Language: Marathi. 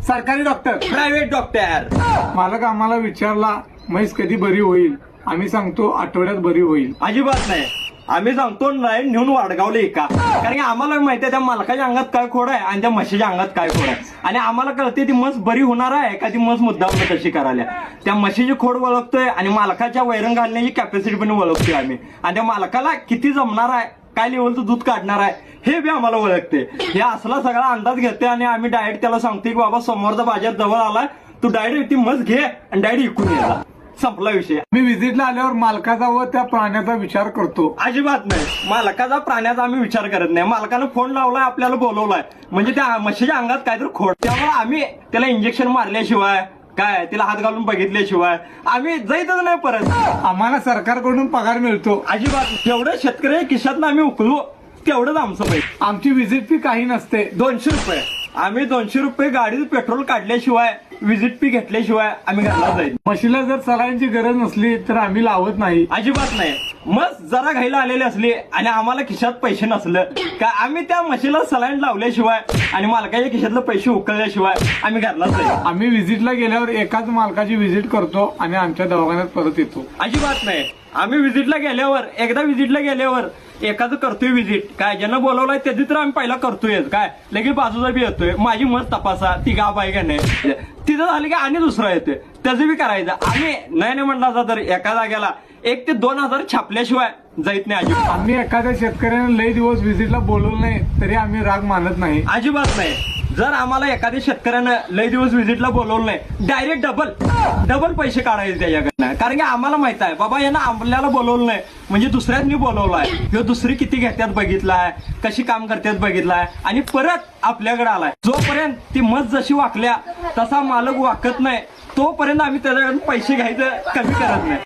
सरकारी डॉक्टर, प्रायव्हेट डॉक्टर. मालक आम्हाला विचारला म्हैस कधी बरी होईल, आम्ही सांगतो आठवड्यात बरी होईल. अजिबात नाही. आम्ही सांगतो नाही नेऊन वाडगावले एका, कारण की आम्हाला माहिती आहे त्या मालकाच्या अंगात काय खोड आहे आणि त्या म्हशीच्या अंगात काय खोड आहे. आणि आम्हाला कळते ती म्हस बरी होणार आहे का ती म्हस मुद्दाम कशी करायला. त्या म्हशीची खोड ओळखतोय आणि मालकाच्या वैरण घालण्याची कॅपॅसिटी पण ओळखतोय आम्ही. आणि त्या मालकाला किती जमणार आहे, काय लेवलचं दूध काढणार आहे हे बी आम्हाला ओळखते. हे असला सगळा अंदाज घेते आणि आम्ही डायरेक्ट त्याला सांगते की बाबा समोरचा बाजार जवळ आलाय, तू डायरेक्ट ती म्हस घे आणि डायरेक्ट इकून यायला. संपला विषय. मी व्हिजिटला आल्यावर मालकाचा व त्या प्राण्याचा विचार करतो. अजिबात नाही. मालकाचा प्राण्याचा आम्ही विचार करत नाही. मालकानं फोन लावलाय, आपल्याला बोलवलाय म्हणजे त्या म्हशीच्या अंगात काहीतरी खोड, त्यामुळे आम्ही त्याला इंजेक्शन मारल्याशिवाय काय तिला हात घालून बघितल्याशिवाय आम्ही जायतच नाही परत. आम्हाला सरकारकडून पगार मिळतो. अजिबात. जेवढे शेतकरी खिशातनं आम्ही उकलू तेवढंच आमचं पैसे. आमची व्हिजिट फी काही नसते, 200 रुपये. आम्ही 200 रुपये गाडीत पेट्रोल काढल्याशिवाय, व्हिजिट फी घेतल्याशिवाय आम्ही घरला जाईल. म्हशीला जर सलाईनची गरज नसली तर आम्ही लावत नाही. अजिबात नाही. मग जरा घाईला आलेले असले आणि आम्हाला खिशात पैसे नसलं का आम्ही त्या म्हशीला सलाईन लावल्याशिवाय आणि मालकाच्या खिशातले पैसे उकळल्याशिवाय आम्ही घरला जाईल. आम्ही व्हिजिटला गेल्यावर एकाच मालकाची व्हिजिट करतो आणि आमच्या दवाखान्यात परत येतो. अजिबात नाही. आम्ही व्हिजिटला गेल्यावर, एकदा व्हिजिटला गेल्यावर एखादं करतोय व्हिजिट, काय ज्यांना बोलवलाय त्याची तर आम्ही पहिला करतोय, काय लगेच बाजूचा बी येतोय, माझी मत तपासा ती गाव आहे का नाही. तिथं झाली की आणि दुसरा येतोय, त्याचं बी करायचं. आम्ही नाही म्हणला तर एका जाग्याला 1 ते 2 हजार छापल्याशिवाय जाईत नाही. अजिबात. आम्ही एखाद्या शेतकऱ्याने लई दिवस व्हिजिटला बोलवलं नाही तरी आम्ही राग मानत नाही. अजिबात नाही. जर आम्हाला एखाद्या शेतकऱ्यानं लई दिवस व्हिजिटला बोलवलं नाही, डायरेक्ट डबल पैसे काढायचे त्याच्याकडनं. कारण की आम्हाला माहित आहे बाबा यांना आपल्याला बोलवलं नाही म्हणजे दुसऱ्यांनी बोलवलाय, ह्यो दुसरी किती घेतात बघितलाय, कशी काम करतात बघितलाय आणि परत आपल्याकडे आलाय. जोपर्यंत ती मत जशी वाकल्या तसा मालक वाकत नाही तोपर्यंत आम्ही त्याच्याकडून पैसे घ्यायचं कमी करत नाही.